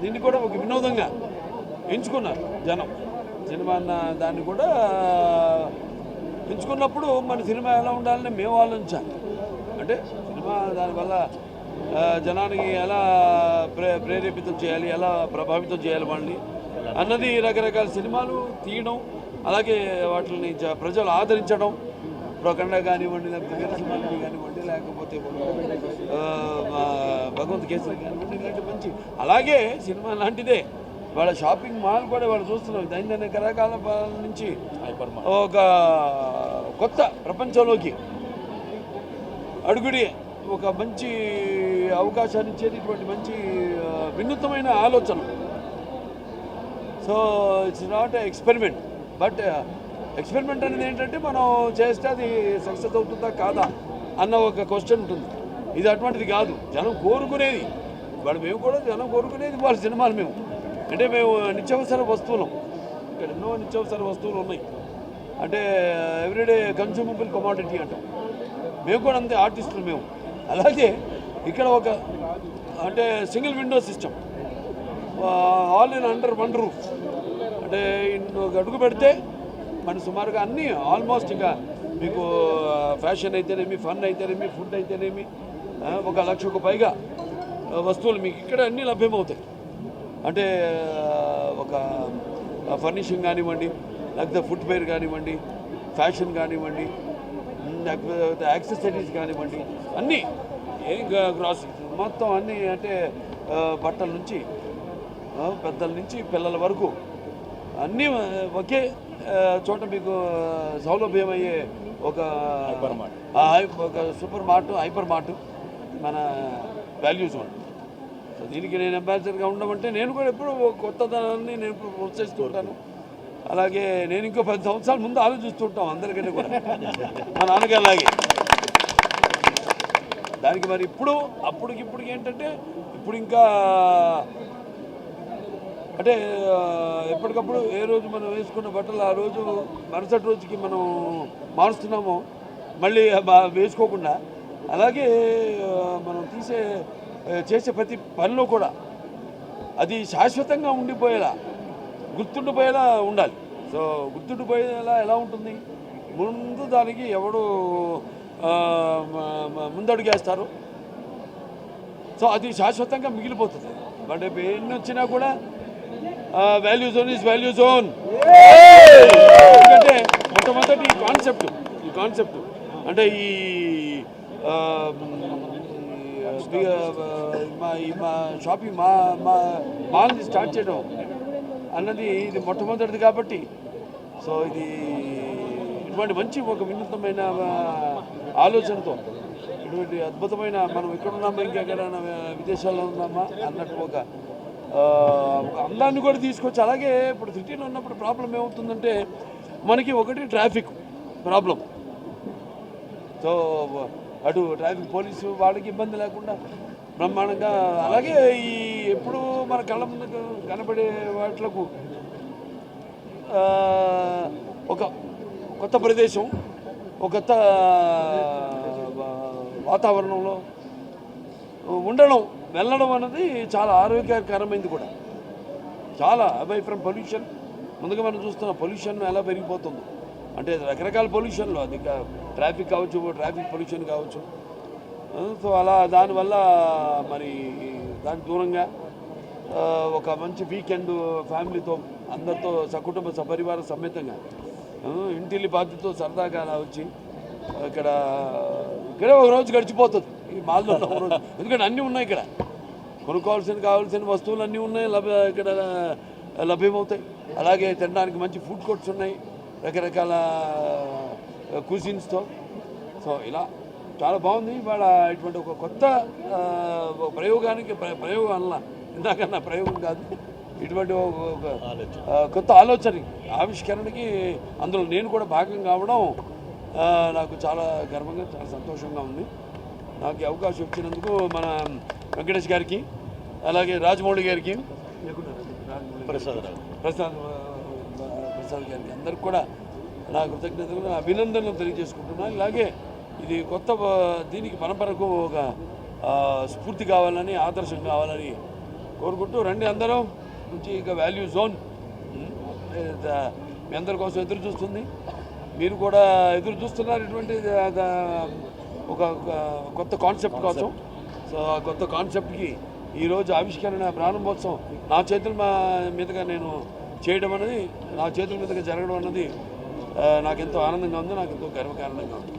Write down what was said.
దీన్ని కూడా ఒక వినోదంగా ఎంచుకున్నారు జనం. సినిమా అన్న దాన్ని కూడా ఎంచుకున్నప్పుడు మన సినిమా ఎలా ఉండాలని మేము ఆలోచించాలి. అంటే సినిమా దానివల్ల జనానికి ఎలా ప్రేరేపితం చేయాలి, ఎలా ప్రభావితం చేయాలి వాళ్ళని అన్నది రకరకాల సినిమాలు తీయడం, అలాగే వాటిని ప్రజలు ఆదరించడం. ప్రకండ కానివ్వండి, లేకపోతే వీరసింహారెడ్డి కానివ్వండి, లేకపోతే భగవంత్ కేసరి కానివ్వండి, ఇలాంటి మంచి అలాగే సినిమా లాంటిదే వాళ్ళ షాపింగ్ మాల్ కూడా వాళ్ళు చూస్తున్నారు. దైనందిన రకాల నుంచి ఒక కొత్త ప్రపంచంలోకి అడుగుడి ఒక మంచి అవకాశాన్ని ఇచ్చేది ఇటువంటి మంచి వినూత్నమైన ఆలోచన. So it's not experiment, but experiment అనేది ఏంటంటే మనం చేస్తే అది సక్సెస్ అవుతుందా కాదా అన్న ఒక క్వశ్చన్ ఉంటుంది. ఇది అటువంటిది కాదు, జనం కోరుకునేది. వాళ్ళు మేము కూడా జనం కోరుకునేది వాళ్ళ సినిమాలు. మేము అంటే మేము నిత్యావసర వస్తువులు, ఇక్కడ ఎన్నో నిత్యావసర వస్తువులు ఉన్నాయి. అంటే ఎవ్రీడే కన్స్యూమబుల్ కమాడిటీ అంటాం. మేము కూడా అంతే ఆర్టిస్టులు మేము. అలాగే ఇక్కడ ఒక అంటే single window system, all in under one roof. అంటే ఒక అడుగు పెడితే మన సుమారుగా అన్నీ ఆల్మోస్ట్ ఇక మీకు ఫ్యాషన్ అయితేనేమి, ఫన్ అయితేనేమి, ఫుడ్ అయితేనేమి 1,00,000కు పైగా వస్తువులు మీకు ఇక్కడ అన్నీ లభ్యమవుతాయి. అంటే ఒక ఫర్నిషింగ్ కానివ్వండి, లేకపోతే ఫుట్వేర్ కానివ్వండి, ఫ్యాషన్ కానివ్వండి, లేకపోతే యాక్సెసరీస్ కానివ్వండి, అన్నీ గ్రాసరీస్ మొత్తం అన్నీ. అంటే బట్టల నుంచి పెద్దల నుంచి పిల్లల వరకు అన్నీ ఒకే చోట మీకు సౌలభ్యమయ్యే ఒక సూపర్ మార్ట్, హైపర్ మార్ట్ మన వాల్యూస్ వన్. సో దీనికి నేను అంబాసిడర్గా ఉండమంటే నేను కూడా ఎప్పుడు కొత్తదనాన్ని నేను ప్రోత్సహిస్తూ ఉంటాను. అలాగే నేను ఇంకో 10 సంవత్సరాల ముందు ఆలోచిస్తూ ఉంటాం అందరికంటే కూడా, మా నాన్నగారు అలాగే. దానికి మరి అప్పటికి ఏంటంటే ఇప్పుడు ఇంకా అంటే ఎప్పటికప్పుడు ఏ రోజు మనం వేసుకున్న బట్టలు ఆ రోజు మరుసటి రోజుకి మనం మారుస్తున్నామో మళ్ళీ వేసుకోకుండా, అలాగే మనం చేసే ప్రతి పనిలో కూడా అది శాశ్వతంగా ఉండిపోయేలా, గుర్తుండిపోయేలా ఉండాలి. సో గుర్తుండిపోయేలా ఎలా ఉంటుంది? ముందు దానికి ఎవడు ముందడుగేస్తారు, సో అది శాశ్వతంగా మిగిలిపోతుంది. బట్ ఎన్ని వచ్చినా కూడా value zone is value zone. ఎందుకంటే మొట్టమొదటి ఈ కాన్సెప్ట్ అంటే ఈ మా షాపింగ్ మాల్ని స్టార్ట్ చేయడం అన్నది ఇది మొట్టమొదటిది కాబట్టి, సో ఇది ఇటువంటి మంచి ఒక వినూత్నమైన ఆలోచనతో ఇటువంటి అద్భుతమైన మనం ఎక్కడున్నామా, ఇంకెక్కడైనా విదేశాల్లో ఉన్నామా అన్నట్టు ఒక అందాన్ని కూడా తీసుకొచ్చి. అలాగే ఇప్పుడు సిటీలో ఉన్నప్పుడు ప్రాబ్లం ఏమవుతుందంటే మనకి ఒకటి ట్రాఫిక్ ప్రాబ్లం. సో అటు ట్రాఫిక్ పోలీసు వాళ్ళకి ఇబ్బంది లేకుండా బ్రహ్మాండంగా, అలాగే ఈ ఎప్పుడు మన కళ్ళ ముందు కనబడే వాటిలకు ఒక కొత్త ప్రదేశం, ఒక కొత్త వాతావరణంలో వెళ్ళడం అన్నది చాలా ఆరోగ్యకరమైనది కూడా. చాలా అవై ఫ్రమ్ పొల్యూషన్. ముందుగా మనం చూస్తున్న పొల్యూషన్ ఎలా పెరిగిపోతుందో, అంటే రకరకాల పొల్యూషన్లు, అది ట్రాఫిక్ కావచ్చు, ట్రాఫిక్ పొల్యూషన్ కావచ్చు. సో అలా దానివల్ల మరి దానికి దూరంగా ఒక మంచి వీకెండ్ ఫ్యామిలీతో అందరితో సకుటుంబ సపరివార సమేతంగా ఇంటిల్లి బాధ్యతతో సరదాగా అలా వచ్చి ఇక్కడే ఒక రోజు గడిచిపోతుంది ఈ మాల్లో ఒక రోజు. ఎందుకంటే అన్నీ ఉన్నాయి ఇక్కడ, కావాల్సిన వస్తువులు అన్నీ ఉన్నాయి, ఇక్కడ లభ్యమవుతాయి. అలాగే తినడానికి మంచి ఫుడ్ కోర్ట్స్ ఉన్నాయి రకరకాల కుజిన్స్తో. సో ఇలా చాలా బాగుంది. ఇవాళ ఇటువంటి ఒక కొత్త ప్రయోగం అన్న ఇందాకన్నా ప్రయోగం కాదు, ఇటువంటి ఒక కొత్త ఆవిష్కరణకి అందులో నేను కూడా భాగం కావడం నాకు చాలా గర్వంగా, చాలా సంతోషంగా ఉంది. నాకు ఈ అవకాశం ఇచ్చినందుకు మన వెంకటేష్ గారికి, అలాగే రాజమౌళి గారికి, ప్రసాద్ గారికి, అందరికి కూడా నా కృతజ్ఞతలు, అభినందనలు తెలియజేసుకుంటున్నాను. ఇలాగే ఇది కొత్త దీనికి పరంపరకు ఒక స్ఫూర్తి కావాలని, ఆదర్శం కావాలని కోరుకుంటూ రండి అందరం నుంచి ఇక వాల్యూ జోన్ మీ అందరి కోసం ఎదురు చూస్తుంది. మీరు కూడా ఎదురు చూస్తున్నారు ఇటువంటి ఒక కొత్త కాన్సెప్ట్ కోసం. సో ఆ కొత్త కాన్సెప్ట్కి ఈరోజు ఆవిష్కరణ ప్రారంభోత్సవం నా చేతుల మీదుగా నేను చేయడం అనేది, నా చేతుల మీదుగా జరగడం అన్నది నాకెంతో ఆనందంగా ఉంది, నాకెంతో గర్వకారణంగా ఉంది.